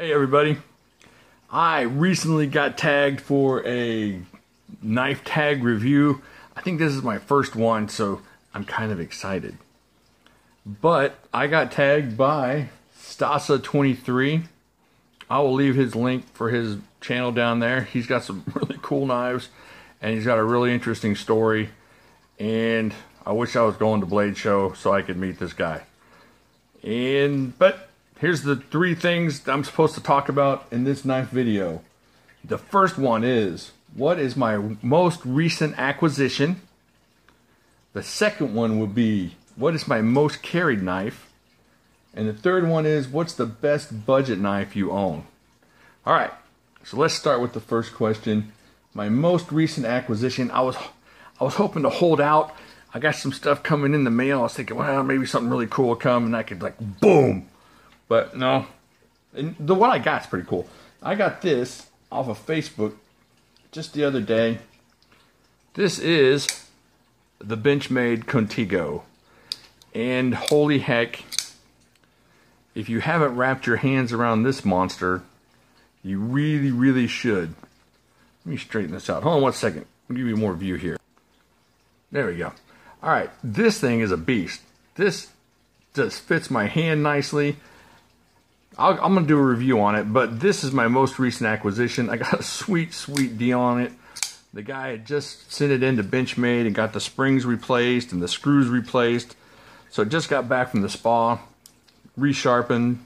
Hey everybody, I recently got tagged for a knife tag review. I think this is my first one, so I'm kind of excited. But I got tagged by Stassa23. I will leave his link for his channel down there. He's got some really cool knives and he's got a really interesting story. And I wish I was going to Blade Show so I could meet this guy. But here's the 3 things I'm supposed to talk about in this knife video. The first one is, what is my most recent acquisition? The second one would be, what is my most carried knife? And the third one is, what's the best budget knife you own? Alright, so let's start with the first question. My most recent acquisition, I was hoping to hold out. I got some stuff coming in the mail. I was thinking, well, maybe something really cool will come and I could like, boom. But no, and the one I got is pretty cool. I got this off of Facebook just the other day. This is the Benchmade Contigo. And holy heck, if you haven't wrapped your hands around this monster, you really, really should. Let me straighten this out. Hold on one second. I'll give you more view here. There we go. Alright, this thing is a beast. This just fits my hand nicely. I'm going to do a review on it, but this is my most recent acquisition. I got a sweet, sweet deal on it. The guy had just sent it into Benchmade and got the springs replaced and the screws replaced. So it just got back from the spa, resharpened.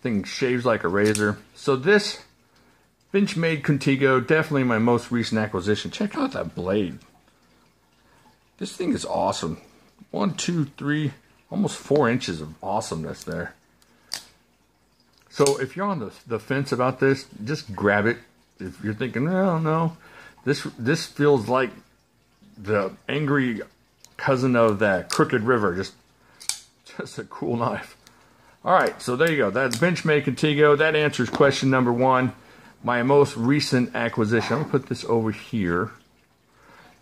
Thing shaves like a razor. So this Benchmade Contigo, definitely my most recent acquisition. Check out that blade. This thing is awesome. 1, 2, 3, almost 4 inches of awesomeness there. So if you're on the fence about this, just grab it. If you're thinking, oh no, this feels like the angry cousin of that Crooked River. Just a cool knife. All right, so there you go. That's Benchmade Contigo. That answers question number 1. My most recent acquisition. I'm gonna put this over here.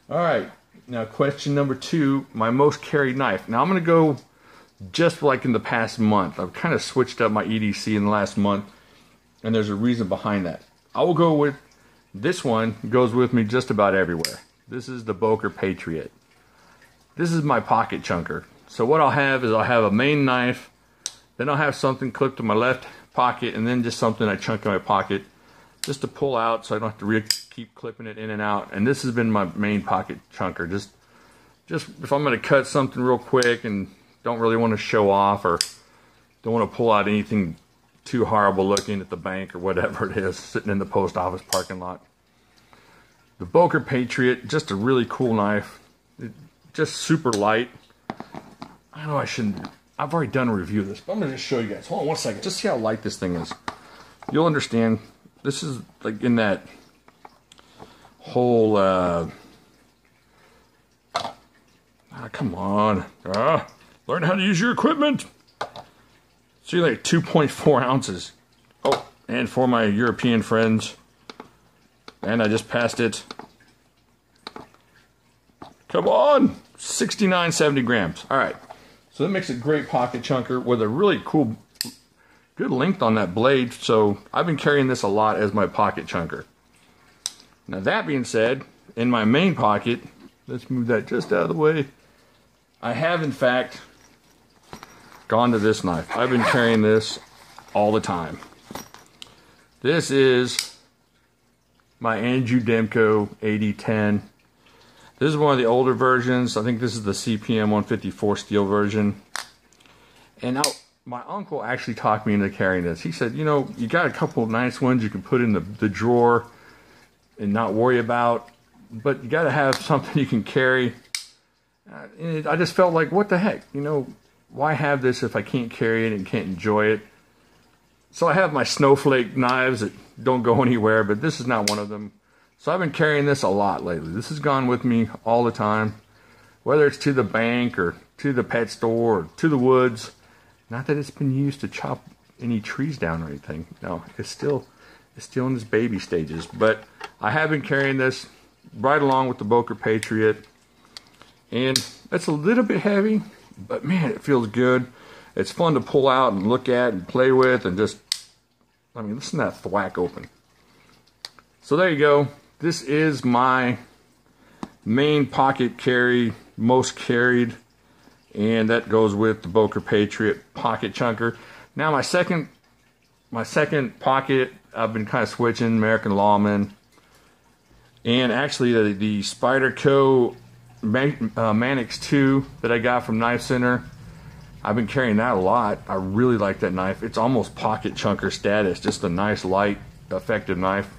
All right, now question number 2. My most carried knife. Now I'm gonna go just like in the past month. I've kind of switched up my EDC in the last month, and there's a reason behind that. I will go with this one. Goes with me just about everywhere. This is the Boker Patriot. This is my pocket chunker. So what I'll have is I'll have a main knife, then I'll have something clipped to my left pocket, and then just something I chunk in my pocket just to pull out so I don't have to keep clipping it in and out. And this has been my main pocket chunker. Just if I'm going to cut something real quick and don't really want to show off or don't want to pull out anything too horrible looking at the bank or whatever it is sitting in the post office parking lot. The Boker Patriot, just a really cool knife. Just super light. I know I shouldn't. I've already done a review of this, but I'm going to just show you guys. Hold on one second. Just see how light this thing is. You'll understand. This is like in that whole come on. Learn how to use your equipment. See, like 2.4 ounces. Oh, and for my European friends, and I just passed it. Come on, 69, 70 grams. All right, so that makes a great pocket chunker with a really cool, good length on that blade. So I've been carrying this a lot as my pocket chunker. Now that being said, in my main pocket, let's move that just out of the way. I have in fact gone to this knife. I've been carrying this all the time. This is my Andrew Demko 8010. This is one of the older versions. I think this is the CPM 154 steel version. And now my uncle actually talked me into carrying this. He said, you know, you got a couple of nice ones you can put in the drawer and not worry about, but you got to have something you can carry. And I just felt like, what the heck, you know, why have this if I can't carry it and can't enjoy it? So I have my snowflake knives that don't go anywhere, but this is not one of them. So I've been carrying this a lot lately. This has gone with me all the time, whether it's to the bank or to the pet store or to the woods. Not that it's been used to chop any trees down or anything. No, it's still in its baby stages. But I have been carrying this right along with the Boker Patriot. And it's a little bit heavy, but man, it feels good. It's fun to pull out and look at and play with and just I mean, listen to that thwack open. So there you go. This is my main pocket carry, most carried, and that goes with the Boker Patriot pocket chunker. Now my second pocket, I've been kind of switching, American Lawman, and actually the Spyderco Mannix 2 that I got from Knife Center. I've been carrying that a lot. I really like that knife. It's almost pocket chunker status, just a nice, light, effective knife.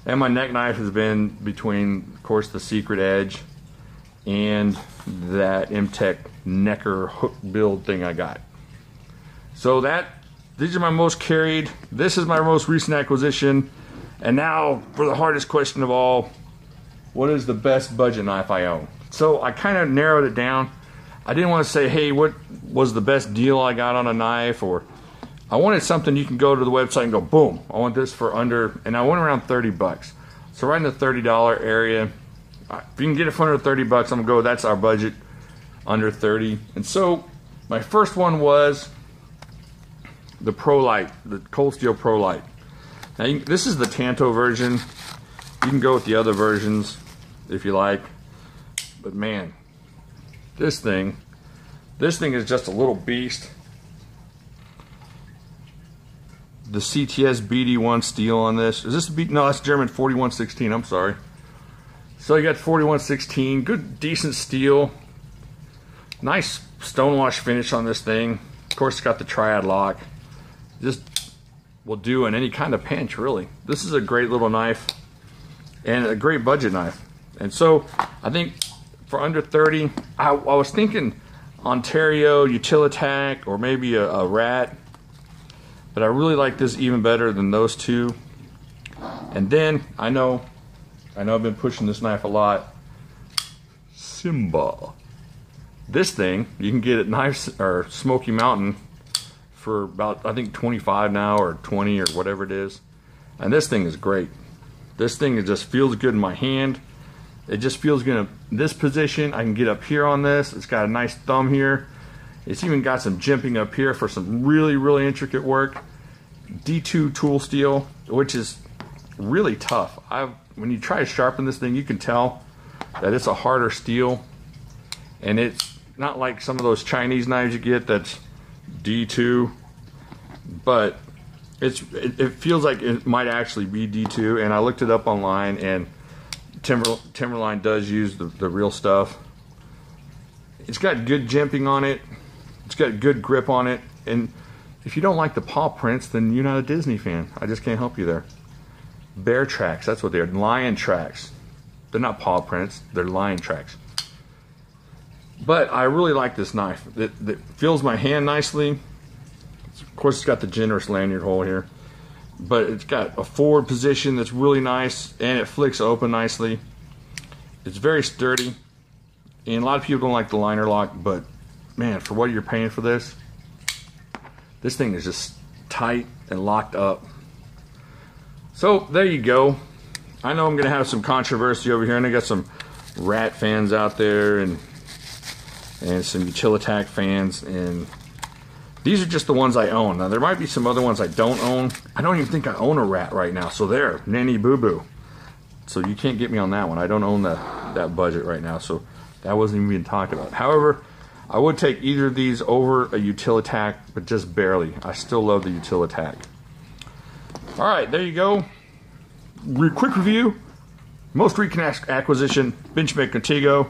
And my neck knife has been between, of course, the Secret Edge and that M-Tech Necker hook build thing I got. So these are my most carried. This is my most recent acquisition. And now for the hardest question of all, what is the best budget knife I own? So I kind of narrowed it down. I didn't want to say, hey, what was the best deal I got on a knife, or I wanted something you can go to the website and go, boom, I want this for under, and I went around 30 bucks. So right in the $30 area. If you can get it for under 30 bucks, I'm gonna go, that's our budget, under 30. And so my first one was the Pro Light, the Cold Steel Pro Light. Now this is the Tanto version. You can go with the other versions if you like, but man, this thing is just a little beast. The CTS BD1 steel on this. Is this no, that's German 4116, I'm sorry. So you got 4116, good decent steel. Nice stonewash finish on this thing. Of course it's got the triad lock. Just will do in any kind of pinch, really. This is a great little knife and a great budget knife. And so I think for under 30, I was thinking Ontario, Utilitac, or maybe a Rat, but I really like this even better than those two. And then I know I've been pushing this knife a lot. Simba. This thing you can get at Knives or Smoky Mountain for about, I think, 25 now, or 20, or whatever it is. And this thing is great. This thing, it just feels good in my hand. It just feels good in this position. I can get up here on this. It's got a nice thumb here. It's even got some jimping up here for some really, really intricate work. D2 tool steel, which is really tough. When you try to sharpen this thing, you can tell that it's a harder steel. And it's not like some of those Chinese knives you get that's D2, but it feels like it might actually be D2. And I looked it up online, and Timberline does use the real stuff. It's got good jimping on it. It's got good grip on it. And if you don't like the paw prints, then you're not a Disney fan. I just can't help you there. Bear tracks, that's what they are. Lion tracks. They're not paw prints, they're lion tracks. But I really like this knife. It fills my hand nicely. Of course, it's got the generous lanyard hole here. But it's got a forward position that's really nice, and it flicks open nicely. It's very sturdy, and a lot of people don't like the liner lock, but man, for what you're paying for this thing is just tight and locked up. So there you go. I know I'm gonna have some controversy over here, and I got some Rat fans out there and some Utilitac fans, and these are just the ones I own. Now there might be some other ones I don't own. I don't even think I own a Rat right now, so there, nanny boo boo. So you can't get me on that one. I don't own that budget right now, so that wasn't even being talked about. However, I would take either of these over a Utilitac, but just barely. I still love the Utilitac. All right, there you go. Quick review. Most recent acquisition, Benchmade Contigo.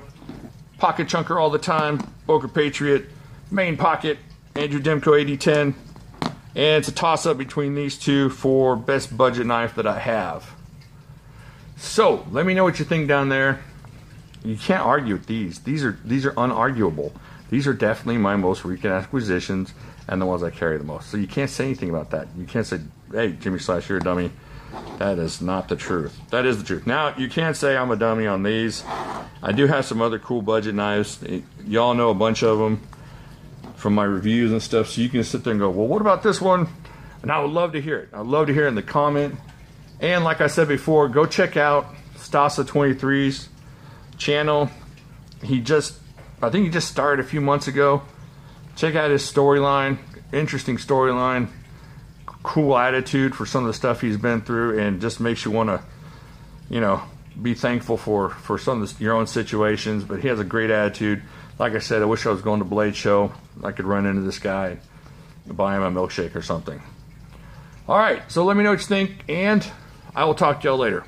Pocket chunker all the time, Boker Patriot. Main pocket, Andrew Demko 8010. And it's a toss-up between these two for best budget knife that I have. So, let me know what you think down there. You can't argue with these. These are unarguable. These are definitely my most recent acquisitions and the ones I carry the most. So you can't say anything about that. You can't say, hey, Jimmy Slash, you're a dummy. That is not the truth. That is the truth. Now, you can't say I'm a dummy on these. I do have some other cool budget knives. Y'all know a bunch of them from my reviews and stuff, so you can sit there and go, well, what about this one? And I would love to hear it. I'd love to hear it in the comment. And like I said before, go check out Stassa23's channel. I think he just started a few months ago. Check out his storyline. Interesting storyline. cool attitude for some of the stuff he's been through, and just makes you want to, you know, be thankful for some of your own situations. But he has a great attitude. Like I said, I wish I was going to Blade Show. I could run into this guy and buy him a milkshake or something. All right, so let me know what you think, and I will talk to y'all later.